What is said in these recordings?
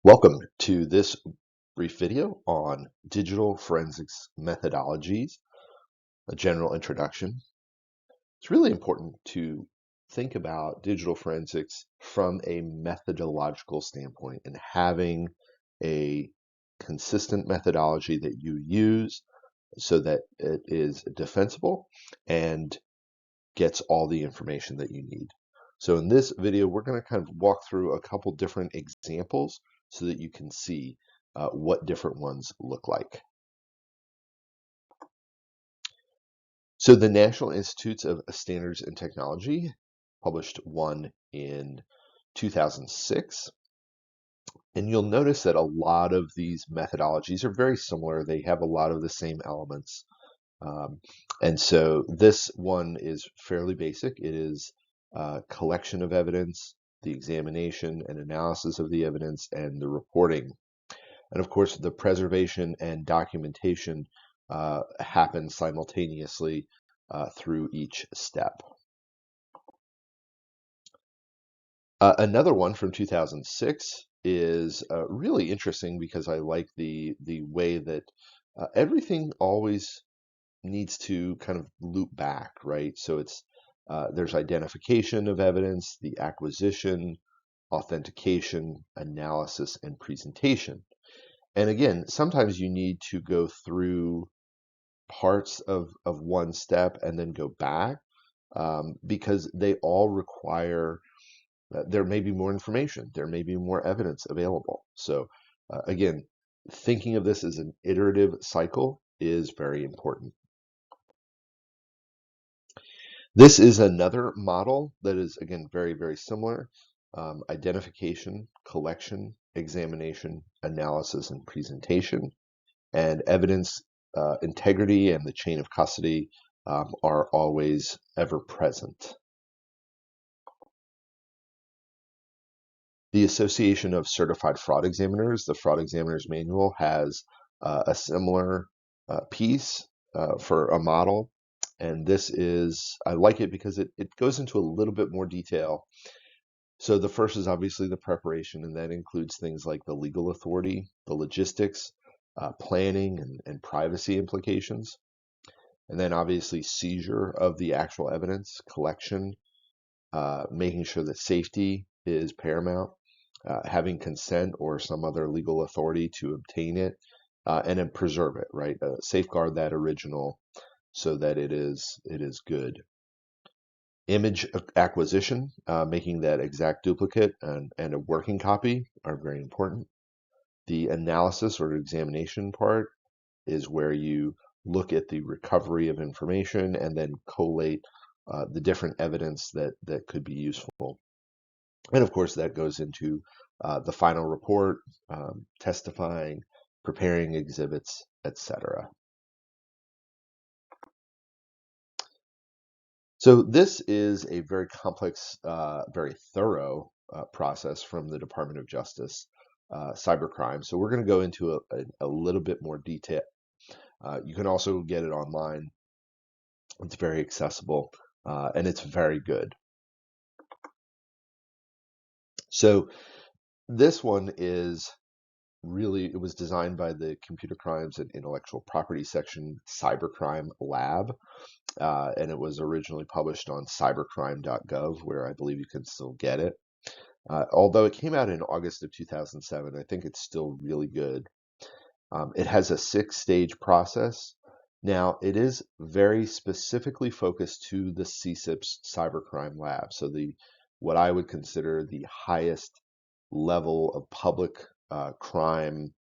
Welcome to this brief video on digital forensics methodologies, a general introduction. It's really important to think about digital forensics from a methodological standpoint and having a consistent methodology that you use so that it is defensible and gets all the information that you need. So in this video, we're going to kind of walk through a couple different examples so that you can see what different ones look like. So the National Institutes of Standards and Technology published one in 2006. And you'll notice that a lot of these methodologies are very similar. They have a lot of the same elements. And so this one is fairly basic. It is collection of evidence, the examination and analysis of the evidence, and the reporting. And of course, the preservation and documentation happen simultaneously through each step. Another one from 2006 is really interesting because I like the way that everything always needs to kind of loop back, right? So it's there's identification of evidence, the acquisition, authentication, analysis, and presentation. And again, sometimes you need to go through parts of one step and then go back because they all require, there may be more information, there may be more evidence available. So again, thinking of this as an iterative cycle is very important. This is another model that is, again, very, very similar. Identification, collection, examination, analysis, and presentation. And evidence integrity and the chain of custody are always ever present. The Association of Certified Fraud Examiners, the Fraud Examiners Manual, has a similar piece for a model. And this is, I like it because it goes into a little bit more detail. So the first is obviously the preparation, and that includes things like the legal authority, the logistics, planning, and privacy implications. And then obviously seizure of the actual evidence, collection, making sure that safety is paramount, having consent or some other legal authority to obtain it, and then preserve it, right? Safeguard that original so that it is good. Image acquisition, making that exact duplicate and a working copy are very important. The analysis or examination part is where you look at the recovery of information and then collate the different evidence that could be useful. And of course, that goes into the final report, testifying, preparing exhibits, etc. So this is a very complex, very thorough process from the Department of Justice, cybercrime. So we're going to go into a little bit more detail. You can also get it online. It's very accessible and it's very good. So this one is really, it was designed by the Computer Crimes and Intellectual Property Section Cybercrime Lab. And it was originally published on cybercrime.gov, where I believe you can still get it. Although it came out in August of 2007, I think it's still really good. It has a 6-stage process. Now, it is very specifically focused to the CSIP's cybercrime lab. So what I would consider the highest level of public crime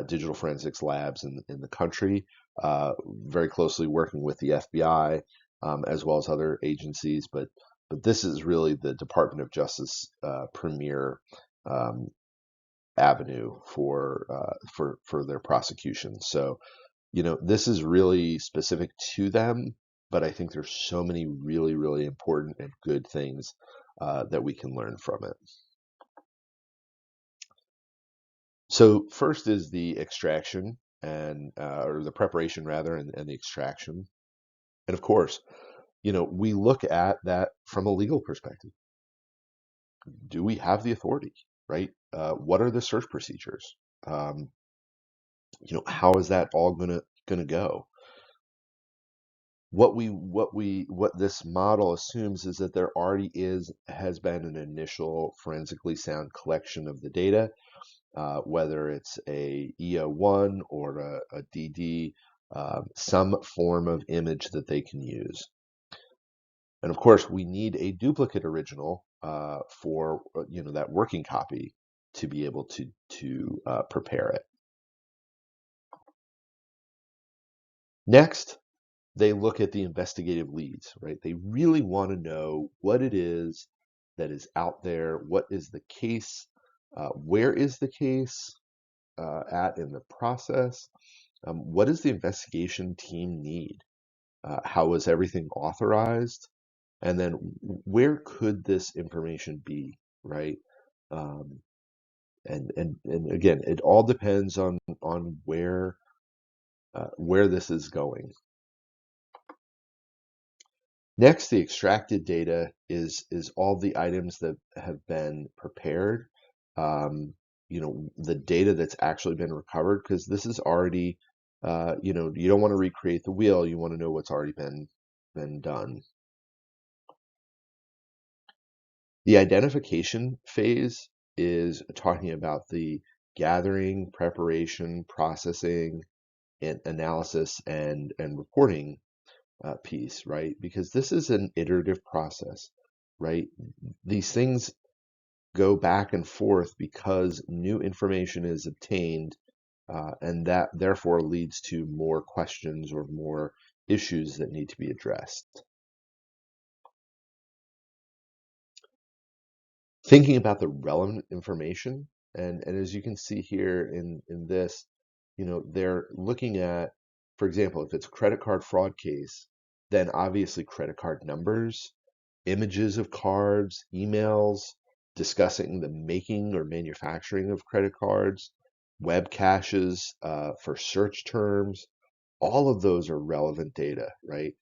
digital forensics labs in the country, very closely working with the FBI as well as other agencies. But this is really the Department of Justice premier avenue for their prosecution. So, you know, this is really specific to them, but I think there's so many really, really important and good things that we can learn from it. So first is the extraction and or the preparation rather, and the extraction. And of course, you know, we look at that from a legal perspective. Do we have the authority? right? What are the search procedures? Um, how is that all gonna go? What this model assumes is that there already has been an initial forensically sound collection of the data, whether it's a EO1 or a DD, some form of image that they can use. And of course, we need a duplicate original for that working copy to be able to prepare it. Next, they look at the investigative leads, right? They really want to know what it is that is out there. What is the case? Where is the case at in the process? What does the investigation team need? How was everything authorized? And then where could this information be, right? Um, and again, it all depends on where this is going. Next, the extracted data is all the items that have been prepared. The data that's actually been recovered, because this is already, you don't want to recreate the wheel. You want to know what's already been done. The identification phase is talking about the gathering, preparation, processing, and analysis and reporting piece, right? Because this is an iterative process, right? These things go back and forth because new information is obtained, and that therefore leads to more questions or more issues that need to be addressed. Thinking about the relevant information, and as you can see here in this, they're looking at, for example, if it's a credit card fraud case, then obviously credit card numbers, images of cards, emails discussing the making or manufacturing of credit cards, web caches for search terms, all of those are relevant data, right?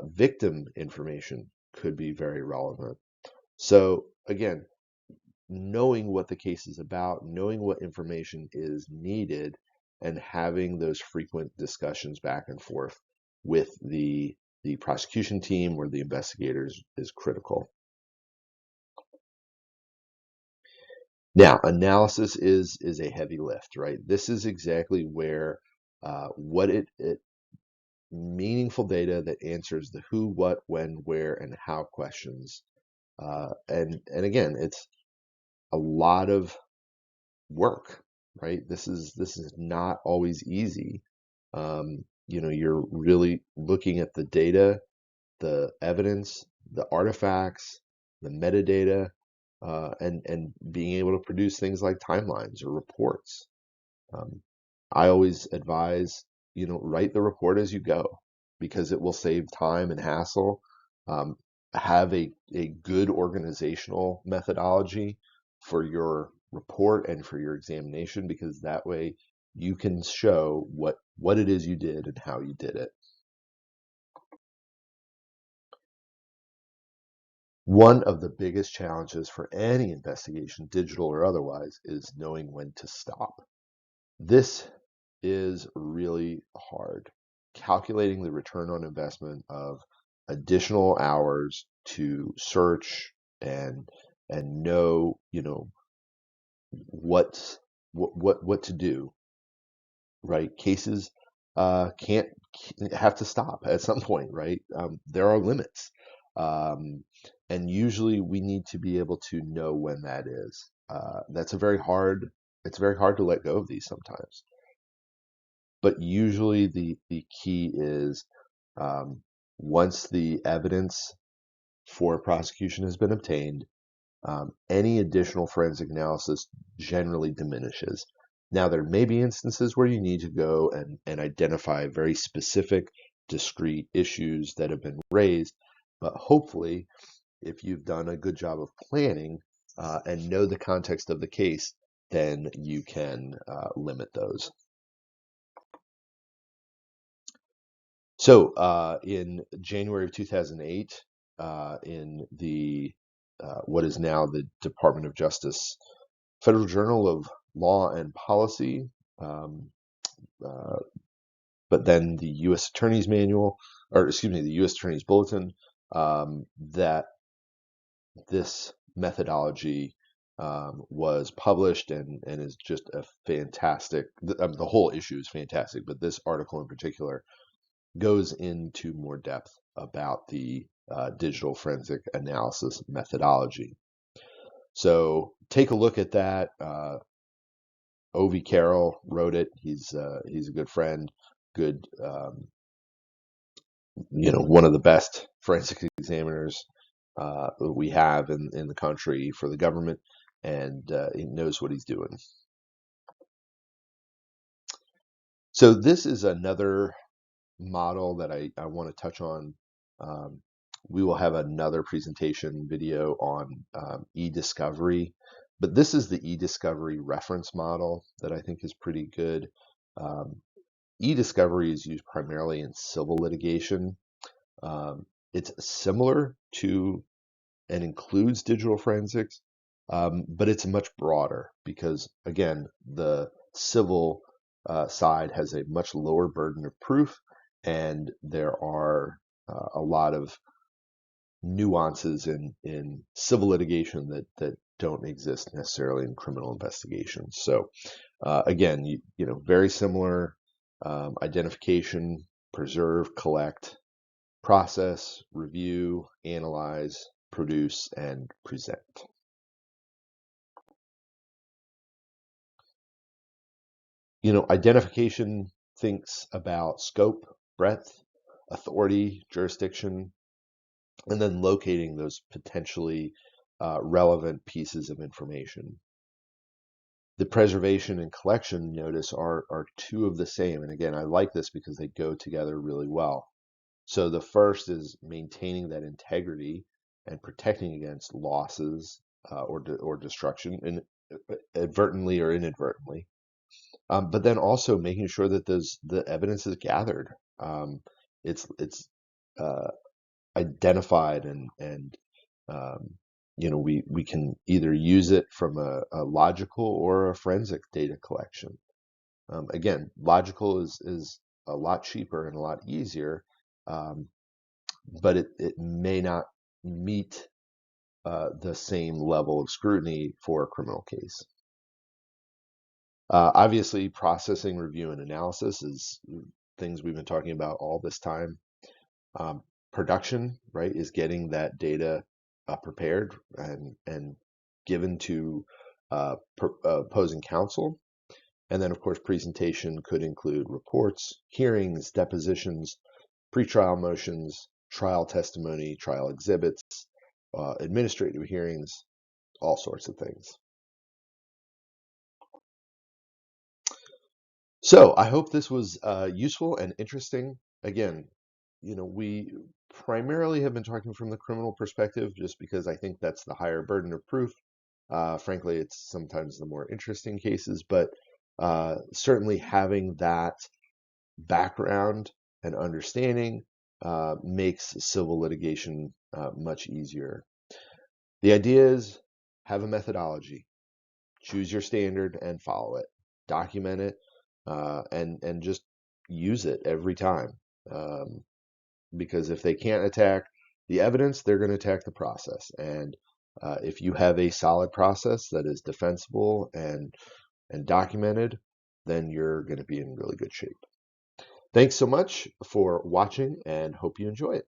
Victim information could be very relevant. So again, knowing what the case is about, knowing what information is needed, and having those frequent discussions back and forth with the prosecution team or the investigators is critical. Now, analysis is a heavy lift, right? This is exactly where what it meaningful data that answers the who, what, when, where, and how questions. And again, it's a lot of work, right? This is not always easy. You're really looking at the data, the evidence, the artifacts, the metadata, and being able to produce things like timelines or reports. Um, I always advise, write the report as you go because it will save time and hassle. Um, have a good organizational methodology for your report and for your examination because that way you can show what it is you did and how you did it. One of the biggest challenges for any investigation, digital or otherwise, is knowing when to stop. This is really hard. Calculating the return on investment of additional hours to search and know, what to do, right? Cases can't have to stop at some point, right? There are limits. Um, and usually we need to be able to know when that is. It's very hard to let go of these sometimes. But usually the key is um, once the evidence for prosecution has been obtained, any additional forensic analysis generally diminishes. Now, there may be instances where you need to go and identify very specific, discrete issues that have been raised, but hopefully, if you've done a good job of planning and know the context of the case, then you can limit those. So in January of 2008, in the what is now the Department of Justice Federal Journal of Law and Policy, um, uh, but then the U.S. Attorney's Manual, or excuse me, the U.S. Attorney's Bulletin, that this methodology was published and is just a fantastic, the whole issue is fantastic, but this article in particular goes into more depth about the digital forensic analysis methodology. So take a look at that. Ovi Carroll wrote it. He's a good friend, good one of the best forensic examiners we have in the country for the government, and he knows what he's doing. So this is another model that I want to touch on. We will have another presentation video on e-discovery, but this is the e-discovery reference model that I think is pretty good. E-discovery is used primarily in civil litigation. It's similar to and includes digital forensics, but it's much broader because, again, the civil side has a much lower burden of proof, and there are a lot of nuances in civil litigation that don't exist necessarily in criminal investigations. So, again, very similar identification, preserve, collect, process, review, analyze, produce, and present. Identification thinks about scope, breadth, authority, jurisdiction, and then locating those potentially relevant pieces of information. The preservation and collection, notice, are two of the same. And again, I like this because they go together really well. So the first is maintaining that integrity and protecting against losses or destruction, advertently or inadvertently. But then also making sure that the evidence is gathered. It's identified and we can either use it from a logical or a forensic data collection. Again, logical is a lot cheaper and a lot easier, but it may not meet the same level of scrutiny for a criminal case. Obviously, processing, review, and analysis is things we've been talking about all this time. Production, right, is getting that data prepared and given to opposing counsel. And then, of course, presentation could include reports, hearings, depositions, pretrial motions, trial testimony, trial exhibits, administrative hearings, all sorts of things. So I hope this was useful and interesting. Again, we primarily have been talking from the criminal perspective just because I think that's the higher burden of proof. Frankly, it's sometimes the more interesting cases, but certainly having that background and understanding makes civil litigation much easier. The idea is have a methodology, choose your standard and follow it, document it, and just use it every time. Because if they can't attack the evidence, they're going to attack the process. And if you have a solid process that is defensible and documented, then you're going to be in really good shape. Thanks so much for watching and hope you enjoy it.